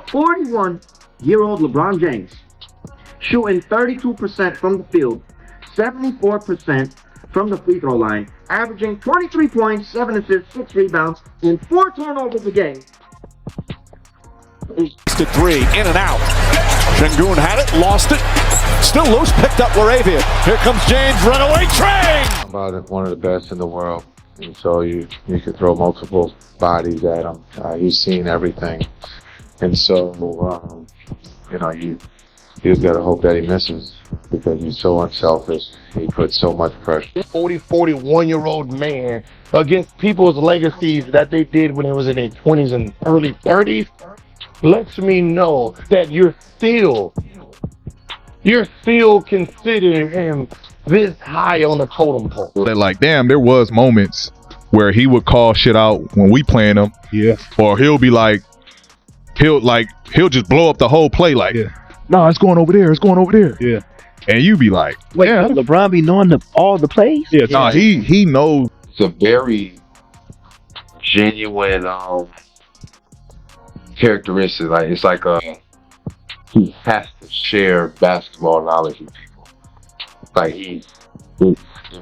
41-year-old LeBron James, shooting 32% from the field, 74% from the free throw line, averaging 23 points, 7 assists, 6 rebounds, and 4 turnovers a game. To three, in and out. Şengün had it, lost it. Still loose, picked up Laravia. Here comes James, runaway train! About one of the best in the world. And so you can throw multiple bodies at him. He's seen everything. And so, you just got to hope that he misses because he's so unselfish. He puts so much pressure. 41-year-old man against people's legacies that they did when they was in their 20s and early 30s lets me know that you're still considering him this high on the totem pole. Like, damn, there was moments where he would call shit out when we playing him. Yeah. Or he'll just blow up the whole play like, yeah. No, it's going over there. It's going over there. Yeah. And you be like, wait, yeah. LeBron be knowing all the plays? Yeah. No, he knows. It's a very genuine characteristic. Like, it's like he has to share basketball knowledge with people. Like it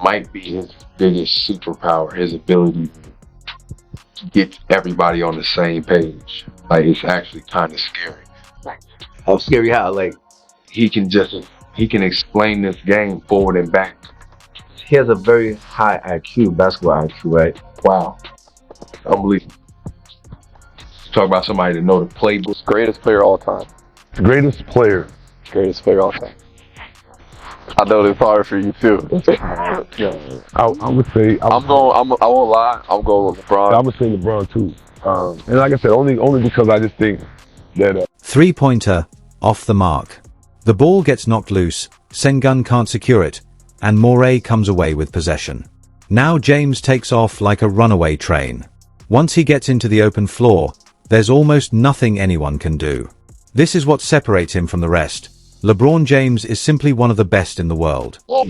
might be his biggest superpower, his ability to get everybody on the same page. Like, it's actually kind of scary. How scary? How? Like, he can explain this game forward and back. He has a very high IQ, basketball IQ, right? Wow, unbelievable. Talk about somebody to know the playbook. Greatest player all time. Greatest player. Greatest player all time. I know it's hard for you too. Yeah. I would say I won't lie. I'm going with LeBron. I would say LeBron too. And like I said, only because I just think that 3-pointer off the mark. The ball gets knocked loose, Şengün can't secure it, and Morey comes away with possession. Now James takes off like a runaway train. Once he gets into the open floor, there's almost nothing anyone can do. This is what separates him from the rest. LeBron James is simply one of the best in the world. Look,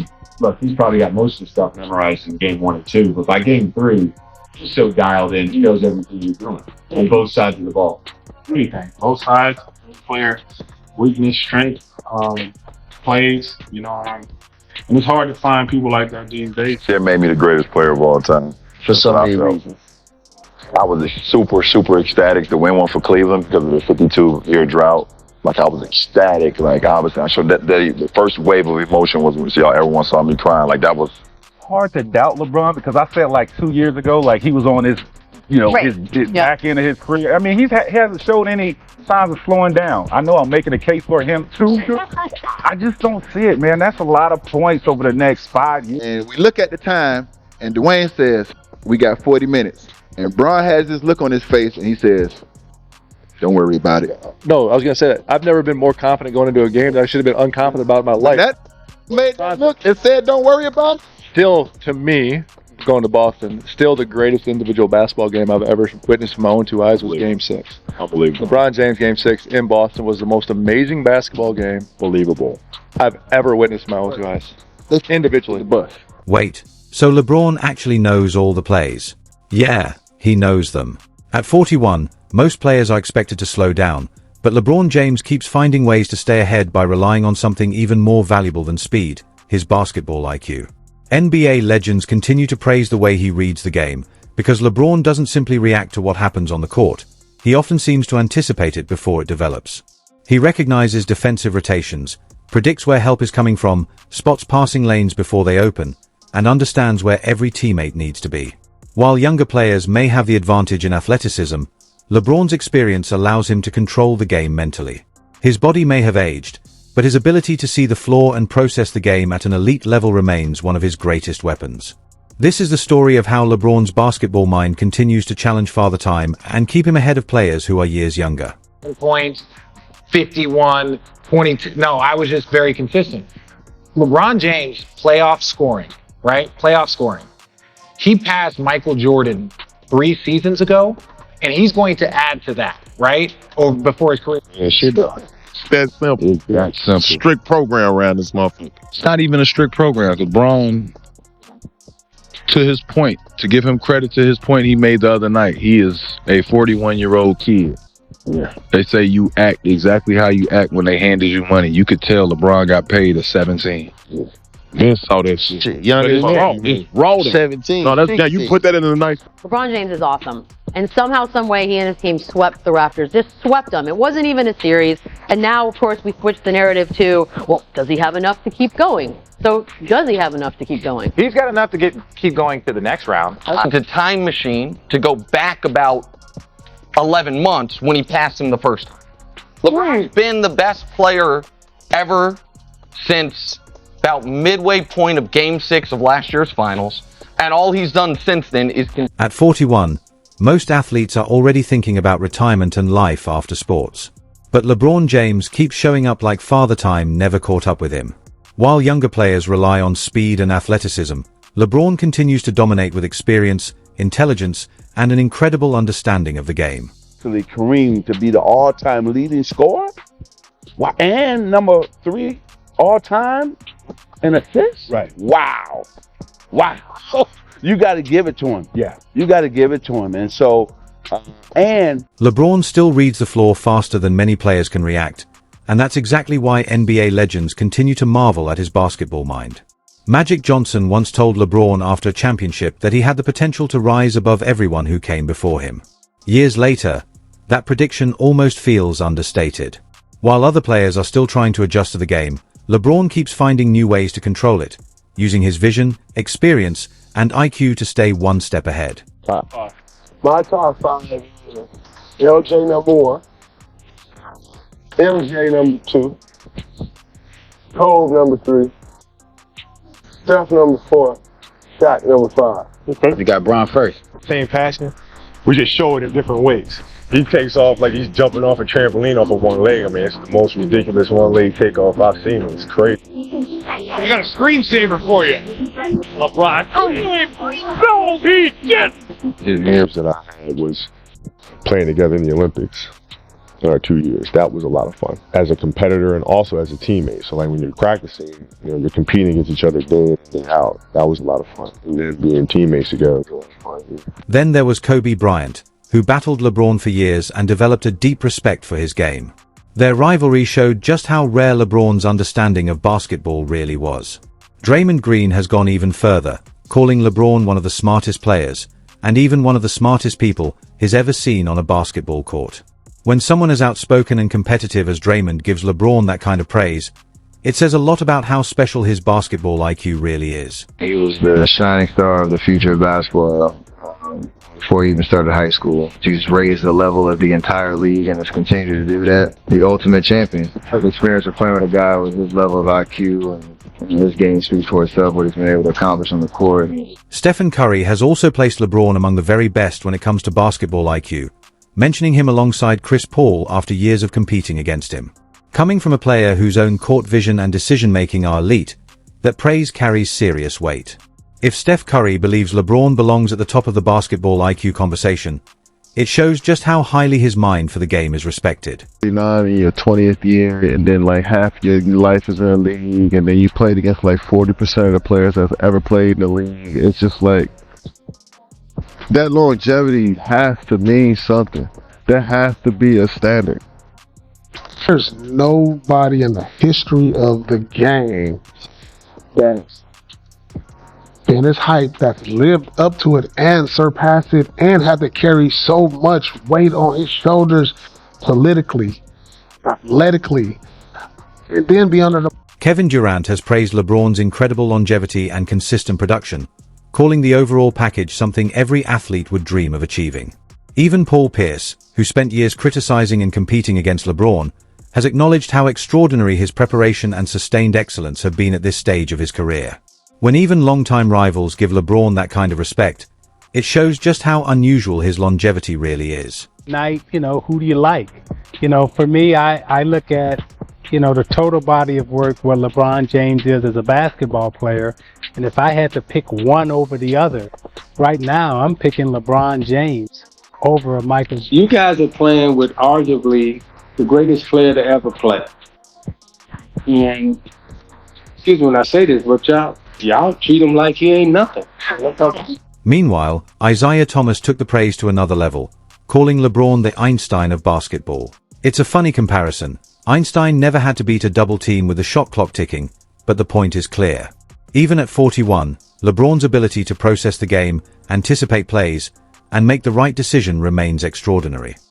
he's probably got most of the stuff memorized in game 1 and 2, but by game 3, he's so dialed in, he knows everything you're doing on both sides of the ball. Anything, both sides, player, weakness, strength, plays, and it's hard to find people like that these days. It made me the greatest player of all time. For so many reasons. I was super ecstatic to win one for Cleveland because of the 52-year drought. Like, I was ecstatic. Like, obviously, I showed that the first wave of emotion was when everyone saw me crying. Like, that was hard to doubt LeBron because I felt like 2 years ago, like he was on his, his back end of his career. I mean, he hasn't showed any signs of slowing down. I know I'm making a case for him too. I just don't see it, man. That's a lot of points over the next 5 years. And we look at the time, and Dwayne says, we got 40 minutes. And Bron has this look on his face, and he says, don't worry about it. No, I was going to say that. I've never been more confident going into a game that I should have been unconfident about in my life. That made that look and said, don't worry about it. Still, to me, going to Boston, still the greatest individual basketball game I've ever witnessed with my own 2 eyes was Game 6. Unbelievable. LeBron James Game 6 in Boston was the most amazing basketball game I've ever witnessed with my own 2 eyes. Individually. Wait, so LeBron actually knows all the plays? Yeah, he knows them. At 41, most players are expected to slow down, but LeBron James keeps finding ways to stay ahead by relying on something even more valuable than speed, his basketball IQ. NBA legends continue to praise the way he reads the game, because LeBron doesn't simply react to what happens on the court. He often seems to anticipate it before it develops. He recognizes defensive rotations, predicts where help is coming from, spots passing lanes before they open, and understands where every teammate needs to be. While younger players may have the advantage in athleticism, LeBron's experience allows him to control the game mentally. His body may have aged, but his ability to see the floor and process the game at an elite level remains one of his greatest weapons. This is the story of how LeBron's basketball mind continues to challenge Father Time and keep him ahead of players who are years younger. Points, 51, 22. No, I was just very consistent. LeBron James, playoff scoring, right? Playoff scoring. He passed Michael Jordan 3 seasons ago, and he's going to add to that, right? Or before his career. Yeah, shit. It's that simple. It's that simple. Strict program around this motherfucker. It's not even a strict program. LeBron, to his point, to give him credit to his point he made the other night, he is a 41-year-old kid. Yeah. They say you act exactly how you act when they handed you money. You could tell LeBron got paid at 17. Vince saw that shit. Younger than that. It's raw. 17. No, that's you put that in a nice. LeBron James is awesome. And somehow, some way, he and his team swept the Raptors. Just swept them. It wasn't even a series. And now, of course, we switched the narrative to, well, does he have enough to keep going? So, does he have enough to keep going? He's got enough to keep going to the next round. It's a time machine to go back about 11 months when he passed him the first time. LeBron's been the best player ever since about midway point of Game 6 of last year's finals. And all he's done since then is... At 41, most athletes are already thinking about retirement and life after sports. But LeBron James keeps showing up like Father Time never caught up with him. While younger players rely on speed and athleticism, LeBron continues to dominate with experience, intelligence, and an incredible understanding of the game. Kareem to be the all-time leading scorer, and number 3 all-time in assists. Right. Wow. You got to give it to him. Yeah. You got to give it to him. And so, and LeBron still reads the floor faster than many players can react, and that's exactly why NBA legends continue to marvel at his basketball mind. Magic Johnson once told LeBron after a championship that he had the potential to rise above everyone who came before him. Years later, that prediction almost feels understated. While other players are still trying to adjust to the game, LeBron keeps finding new ways to control it, using his vision, experience, and IQ to stay one step ahead. My top 5 is LJ number 1, MJ number 2, Kobe number 3, Steph number 4, Shaq number 5. Okay. You got Bron first. Same passion. We just show it in different ways. He takes off like he's jumping off a trampoline off of one leg. I mean, it's the most ridiculous one leg takeoff I've seen. It's crazy. I got a screensaver for you. LeBron. No, he did. His games that I had was playing together in the Olympics in our 2 years. That was a lot of fun as a competitor and also as a teammate. So like when you're practicing, you're competing against each other day in, day out. That was a lot of fun. And then being teammates together was fun. Then there was Kobe Bryant, who battled LeBron for years and developed a deep respect for his game. Their rivalry showed just how rare LeBron's understanding of basketball really was. Draymond Green has gone even further, calling LeBron one of the smartest players, and even one of the smartest people he's ever seen on a basketball court. When someone as outspoken and competitive as Draymond gives LeBron that kind of praise, it says a lot about how special his basketball IQ really is. He was the shining star of the future of basketball before he even started high school. He's raised the level of the entire league and has continued to do that. The ultimate champion. The experience of playing with a guy with his level of IQ and his game speaks for itself, what he's been able to accomplish on the court. Stephen Curry has also placed LeBron among the very best when it comes to basketball IQ, mentioning him alongside Chris Paul after years of competing against him. Coming from a player whose own court vision and decision-making are elite, that praise carries serious weight. If Steph Curry believes LeBron belongs at the top of the basketball IQ conversation, it shows just how highly his mind for the game is respected. In your 20th year, and then like half your life is in the league, and then you played against like 40% of the players that's ever played in the league. It's just like, that longevity has to mean something. There has to be a standard. There's nobody in the history of the game that's been as hype, that's lived up to it and surpassed it and had to carry so much weight on his shoulders politically, athletically, and then be under the... Kevin Durant has praised LeBron's incredible longevity and consistent production, calling the overall package something every athlete would dream of achieving. Even Paul Pierce, who spent years criticizing and competing against LeBron, has acknowledged how extraordinary his preparation and sustained excellence have been at this stage of his career. When even longtime rivals give LeBron that kind of respect, it shows just how unusual his longevity really is. Night, who do you like? For me, I look at, the total body of work where LeBron James is as a basketball player. And if I had to pick one over the other, right now I'm picking LeBron James over a Michael. You guys are playing with arguably the greatest player to ever play. And, excuse me when I say this, but y'all treat him like he ain't nothing. Meanwhile, Isaiah Thomas took the praise to another level, calling LeBron the Einstein of basketball. It's a funny comparison. Einstein never had to beat a double team with the shot clock ticking, but the point is clear. Even at 41, LeBron's ability to process the game, anticipate plays, and make the right decision remains extraordinary.